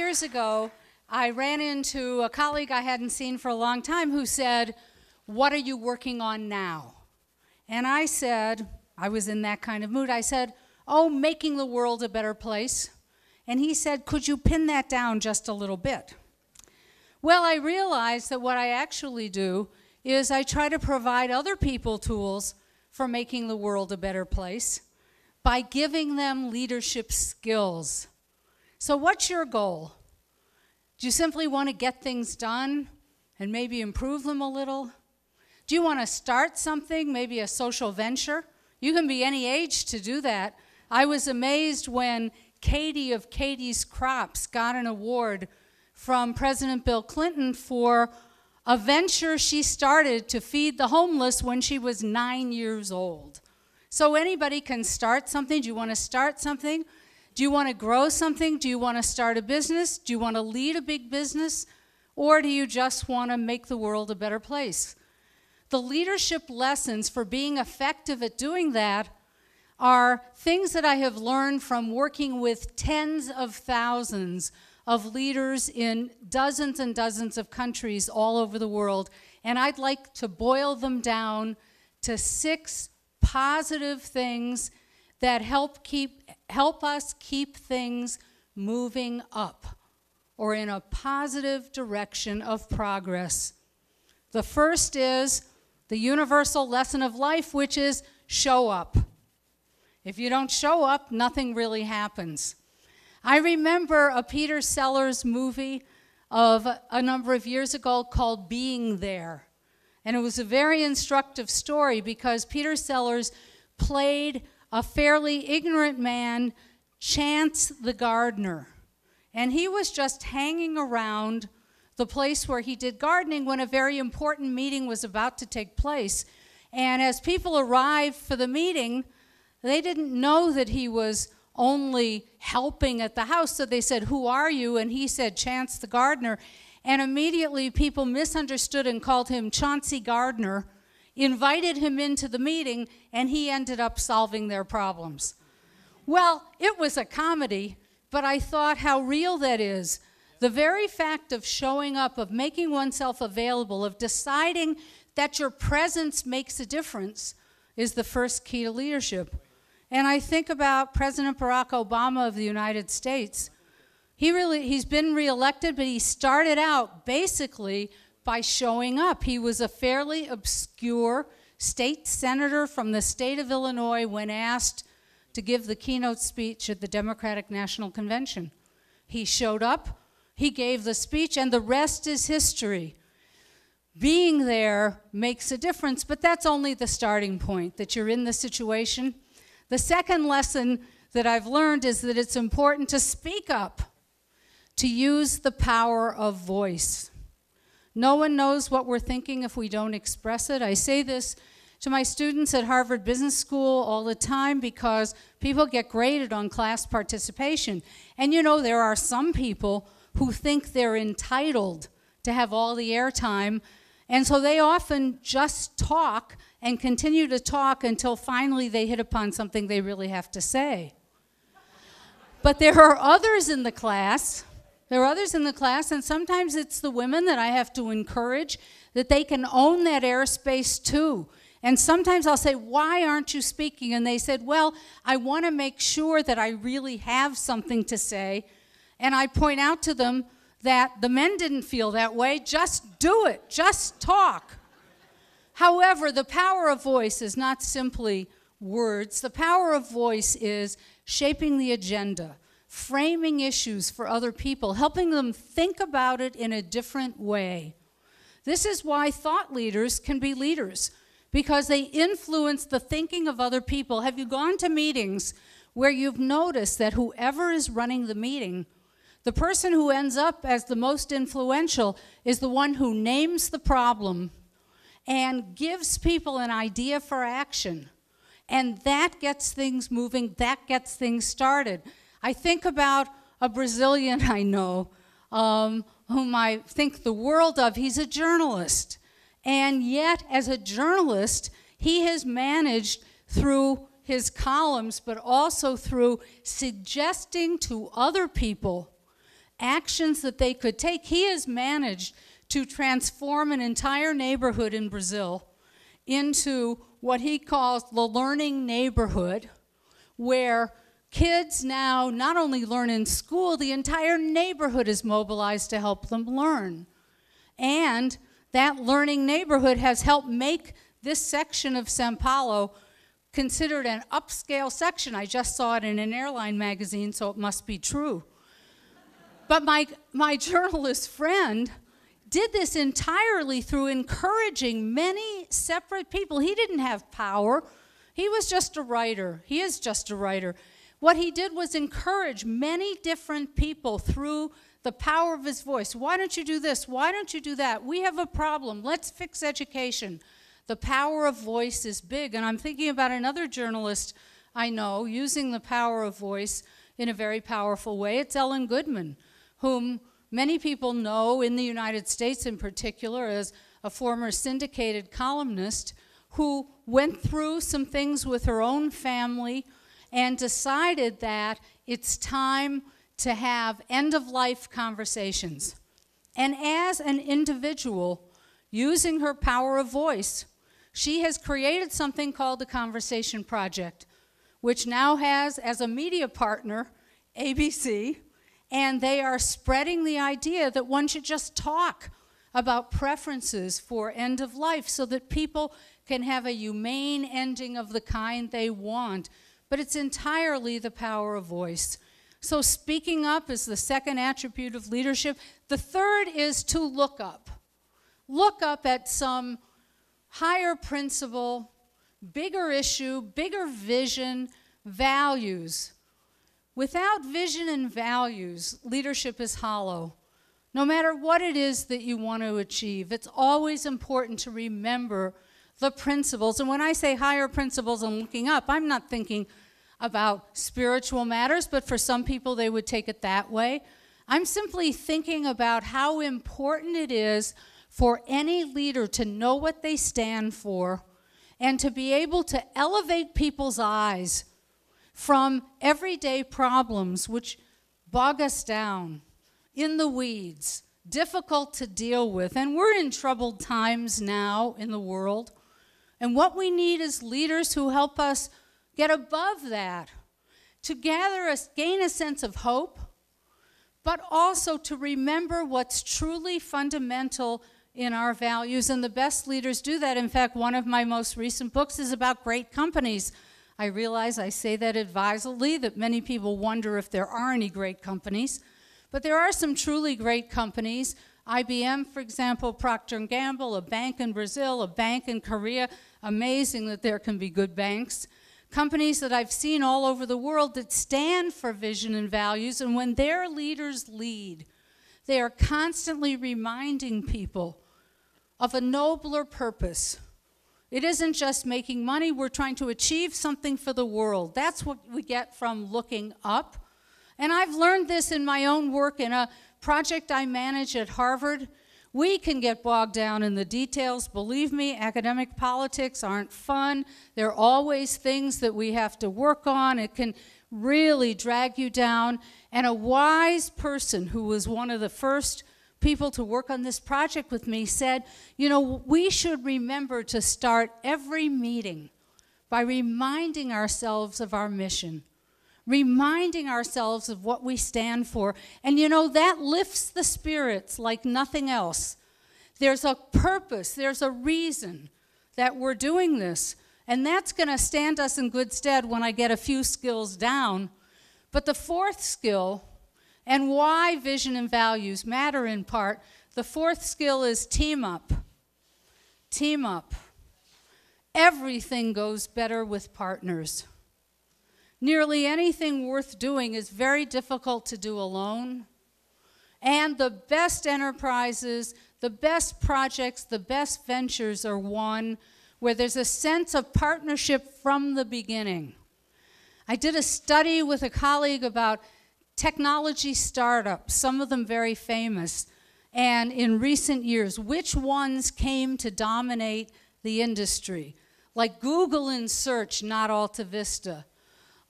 years ago, I ran into a colleague I hadn't seen for a long time who said, "What are you working on now?" And I said, I was in that kind of mood, I said, "Oh, making the world a better place." And he said, "Could you pin that down just a little bit?" Well, I realized that what I actually do is I try to provide other people tools for making the world a better place by giving them leadership skills. So what's your goal? Do you simply want to get things done and maybe improve them a little? Do you want to start something, maybe a social venture? You can be any age to do that. I was amazed when Katie of Katie's Crops got an award from President Bill Clinton for a venture she started to feed the homeless when she was 9 years old. So anybody can start something. Do you want to start something? Do you want to grow something? Do you want to start a business? Do you want to lead a big business? Or do you just want to make the world a better place? The leadership lessons for being effective at doing that are things that I have learned from working with tens of thousands of leaders in dozens and dozens of countries all over the world. And I'd like to boil them down to 6 positive things that help us keep things moving up or in a positive direction of progress. The first is the universal lesson of life, which is show up. If you don't show up, nothing really happens. I remember a Peter Sellers movie of a number of years ago called Being There. And it was a very instructive story because Peter Sellers played a fairly ignorant man, Chance the gardener. And he was just hanging around the place where he did gardening when a very important meeting was about to take place. And as people arrived for the meeting, they didn't know that he was only helping at the house, so they said, "Who are you?" And he said, "Chance the gardener." And immediately people misunderstood and called him Chauncey Gardner, invited him into the meeting, and he ended up solving their problems. Well, it was a comedy, but I thought how real that is. The very fact of showing up, of making oneself available, of deciding that your presence makes a difference is the first key to leadership. And I think about President Barack Obama of the United States. He's been reelected, but he started out basically by showing up. He was a fairly obscure state senator from the state of Illinois when asked to give the keynote speech at the Democratic National Convention. He showed up, he gave the speech, and the rest is history. Being there makes a difference, but that's only the starting point, that you're in the situation. The second lesson that I've learned is that it's important to speak up, to use the power of voice. No one knows what we're thinking if we don't express it. I say this to my students at Harvard Business School all the time because people get graded on class participation. And you know, there are some people who think they're entitled to have all the airtime, and so they often just talk and continue to talk until finally they hit upon something they really have to say. But there are others in the class, and sometimes it's the women that I have to encourage that they can own that airspace too. And sometimes I'll say, "Why aren't you speaking?" And they said, "Well, I want to make sure that I really have something to say." And I point out to them that the men didn't feel that way. Just do it. Just talk. However, the power of voice is not simply words. The power of voice is shaping the agenda, framing issues for other people, helping them think about it in a different way. This is why thought leaders can be leaders, because they influence the thinking of other people. Have you gone to meetings where you've noticed that whoever is running the meeting, the person who ends up as the most influential is the one who names the problem and gives people an idea for action? And that gets things moving, that gets things started. I think about a Brazilian I know, whom I think the world of. He's a journalist. And yet, as a journalist, he has managed through his columns, but also through suggesting to other people actions that they could take. He has managed to transform an entire neighborhood in Brazil into what he calls the learning neighborhood, where kids now not only learn in school, the entire neighborhood is mobilized to help them learn. And that learning neighborhood has helped make this section of São Paulo considered an upscale section. I just saw it in an airline magazine, so it must be true. But my journalist friend did this entirely through encouraging many separate people. He didn't have power. He was just a writer. He is just a writer. What he did was encourage many different people through the power of his voice. Why don't you do this? Why don't you do that? We have a problem. Let's fix education. The power of voice is big. And I'm thinking about another journalist I know using the power of voice in a very powerful way. It's Ellen Goodman, whom many people know in the United States in particular as a former syndicated columnist who went through some things with her own family and decided that it's time to have end-of-life conversations. And as an individual, using her power of voice, she has created something called the Conversation Project, which now has as a media partner ABC, and they are spreading the idea that one should just talk about preferences for end of life so that people can have a humane ending of the kind they want. But it's entirely the power of voice. So speaking up is the second attribute of leadership. The third is to look up. Look up at some higher principle, bigger issue, bigger vision, values. Without vision and values, leadership is hollow. No matter what it is that you want to achieve, it's always important to remember the principles. And when I say higher principles and looking up, I'm not thinking about spiritual matters, but for some people they would take it that way. I'm simply thinking about how important it is for any leader to know what they stand for and to be able to elevate people's eyes from everyday problems which bog us down in the weeds, difficult to deal with. And we're in troubled times now in the world. And what we need is leaders who help us get above that, to gain a sense of hope, but also to remember what's truly fundamental in our values. And the best leaders do that. In fact, one of my most recent books is about great companies. I realize I say that advisedly, that many people wonder if there are any great companies. But there are some truly great companies. IBM, for example, Procter & Gamble, a bank in Brazil, a bank in Korea. Amazing that there can be good banks. Companies that I've seen all over the world that stand for vision and values, and when their leaders lead, they are constantly reminding people of a nobler purpose. It isn't just making money, we're trying to achieve something for the world. That's what we get from looking up. And I've learned this in my own work in a project I manage at Harvard. We can get bogged down in the details. Believe me, academic politics aren't fun. There are always things that we have to work on. It can really drag you down. And a wise person who was one of the first people to work on this project with me said, you know, we should remember to start every meeting by reminding ourselves of our mission, reminding ourselves of what we stand for. And you know, that lifts the spirits like nothing else. There's a purpose, there's a reason that we're doing this. And that's going to stand us in good stead when I get a few skills down. But the fourth skill, and why vision and values matter in part, the fourth skill is team up. Team up. Everything goes better with partners. Nearly anything worth doing is very difficult to do alone. And the best enterprises, the best projects, the best ventures are won where there's a sense of partnership from the beginning. I did a study with a colleague about technology startups, some of them very famous, and in recent years, which ones came to dominate the industry? Like Google in search, not Alta Vista.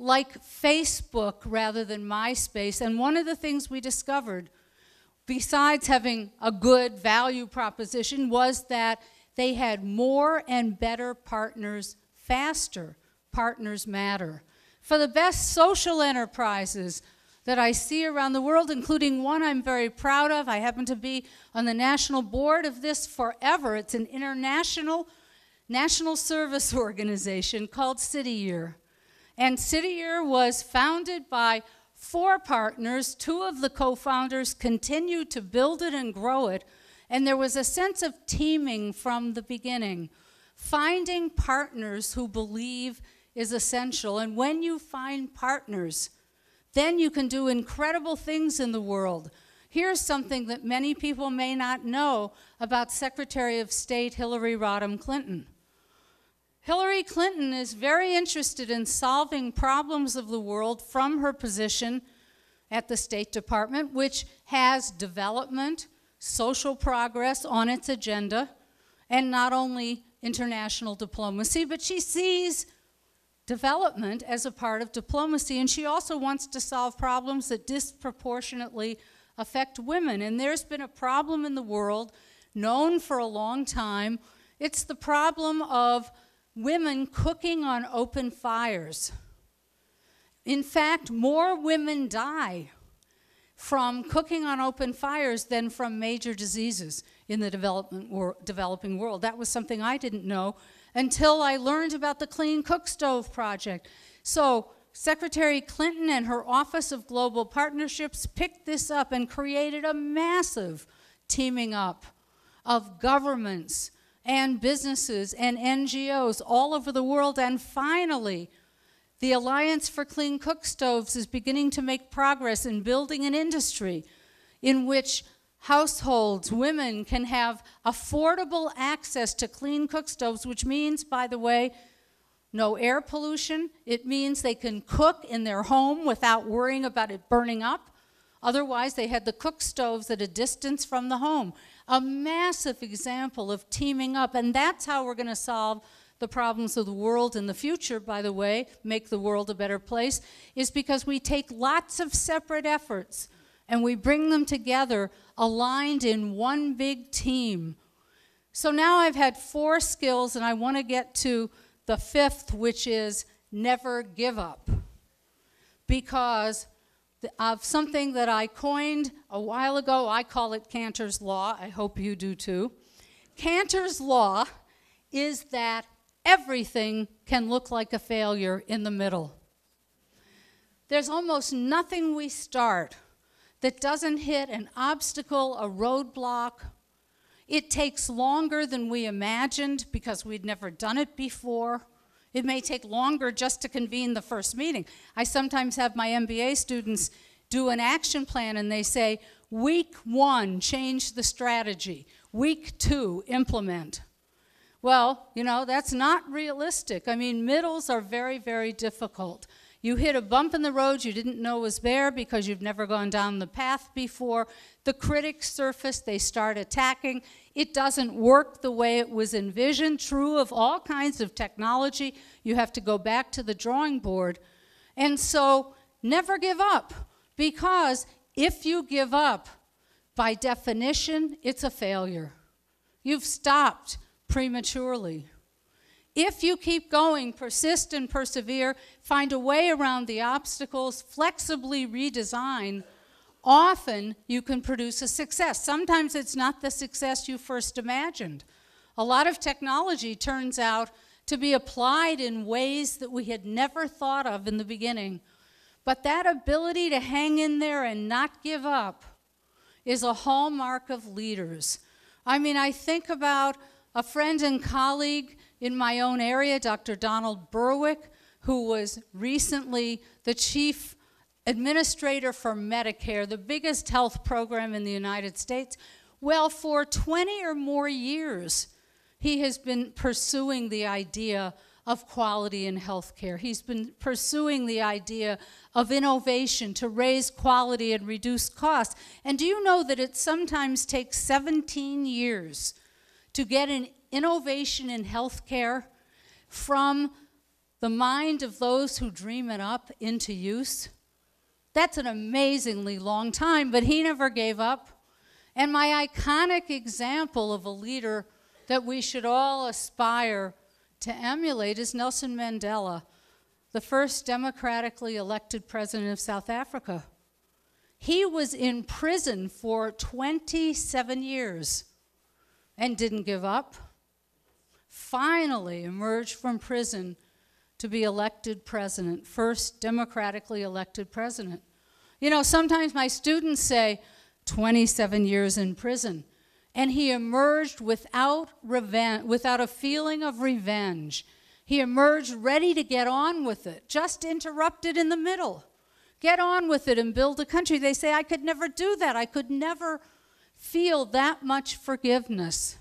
like Facebook rather than MySpace. And one of the things we discovered, besides having a good value proposition, was that they had more and better partners faster. Partners matter. For the best social enterprises that I see around the world, including one I'm very proud of. I happen to be on the national board of this forever. It's an international national service organization called City Year. And City Year was founded by 4 partners. 2 of the co-founders continued to build it and grow it. And there was a sense of teaming from the beginning. Finding partners who believe is essential. And when you find partners, then you can do incredible things in the world. Here's something that many people may not know about Secretary of State Hillary Rodham Clinton. Hillary Clinton is very interested in solving problems of the world from her position at the State Department, which has development, social progress on its agenda, and not only international diplomacy, but she sees development as a part of diplomacy, and she also wants to solve problems that disproportionately affect women. And there's been a problem in the world known for a long time. It's the problem of women cooking on open fires. In fact, more women die from cooking on open fires than from major diseases in the developing world. That was something I didn't know until I learned about the Clean Cook Stove Project. So Secretary Clinton and her Office of Global Partnerships picked this up and created a massive teaming up of governments and businesses and NGOs all over the world. And finally, the Alliance for Clean Cook Stoves is beginning to make progress in building an industry in which households, women, can have affordable access to clean cook stoves, which means, by the way, no air pollution. It means they can cook in their home without worrying about it burning up. Otherwise, they had the cook stoves at a distance from the home. A massive example of teaming up, and that's how we're going to solve the problems of the world in the future, by the way, make the world a better place, is because we take lots of separate efforts and we bring them together, aligned in one big team. So now I've had 4 skills, and I want to get to the 5th, which is never give up. Because of something that I coined a while ago, I call it Kanter's Law. I hope you do too. Kanter's Law is that everything can look like a failure in the middle. There's almost nothing we start that doesn't hit an obstacle, a roadblock. It takes longer than we imagined because we'd never done it before. It may take longer just to convene the first meeting. I sometimes have my MBA students do an action plan and they say, week 1, change the strategy. Week 2, implement. Well, you know, that's not realistic. I mean, middles are very, very difficult. You hit a bump in the road you didn't know was there because you've never gone down the path before. The critics surface, they start attacking. It doesn't work the way it was envisioned. True of all kinds of technology. You have to go back to the drawing board. And so never give up, because if you give up, by definition, it's a failure. You've stopped prematurely. If you keep going, persist and persevere, find a way around the obstacles, flexibly redesign, often you can produce a success. Sometimes it's not the success you first imagined. A lot of technology turns out to be applied in ways that we had never thought of in the beginning. But that ability to hang in there and not give up is a hallmark of leaders. I mean, I think about a friend and colleague in my own area, Dr. Donald Berwick, who was recently the chief administrator for Medicare, the biggest health program in the United States. Well, for 20 or more years, he has been pursuing the idea of quality in healthcare. He's been pursuing the idea of innovation to raise quality and reduce costs. And do you know that it sometimes takes 17 years to get an innovation in healthcare from the mind of those who dream it up into use. That's an amazingly long time, but he never gave up. And my iconic example of a leader that we should all aspire to emulate is Nelson Mandela, the first democratically elected president of South Africa. He was in prison for 27 years and didn't give up. Finally emerged from prison to be elected president, first democratically elected president. You know, sometimes my students say, 27 years in prison. And he emerged without a feeling of revenge. He emerged ready to get on with it, just interrupted in the middle. Get on with it and build a country. They say, I could never do that. I could never feel that much forgiveness.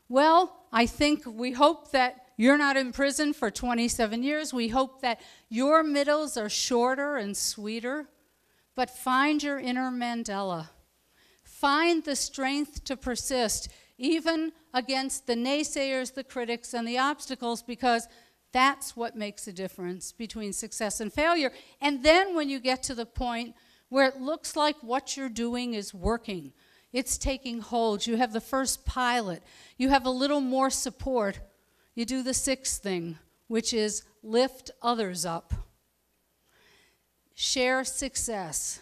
Well, we hope that you're not in prison for 27 years. We hope that your middles are shorter and sweeter. But find your inner Mandela. Find the strength to persist, even against the naysayers, the critics, and the obstacles, because that's what makes a difference between success and failure. And then when you get to the point where it looks like what you're doing is working, it's taking hold, you have the first pilot, you have a little more support, you do the sixth thing, which is lift others up. Share success,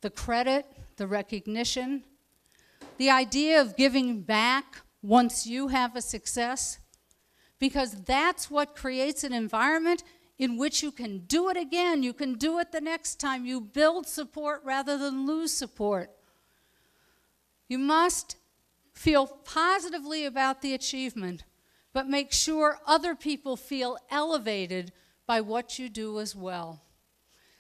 the credit, the recognition, the idea of giving back once you have a success, because that's what creates an environment in which you can do it again, you can do it the next time, you build support rather than lose support. You must feel positively about the achievement, but make sure other people feel elevated by what you do as well.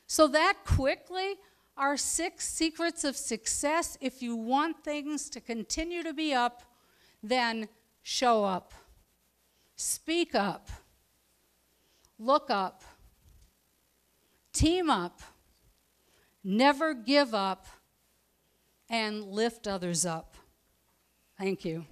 So that quickly are 6 secrets of success. If you want things to continue to be up, then show up. Speak up. Look up. Team up. Never give up. And lift others up. Thank you.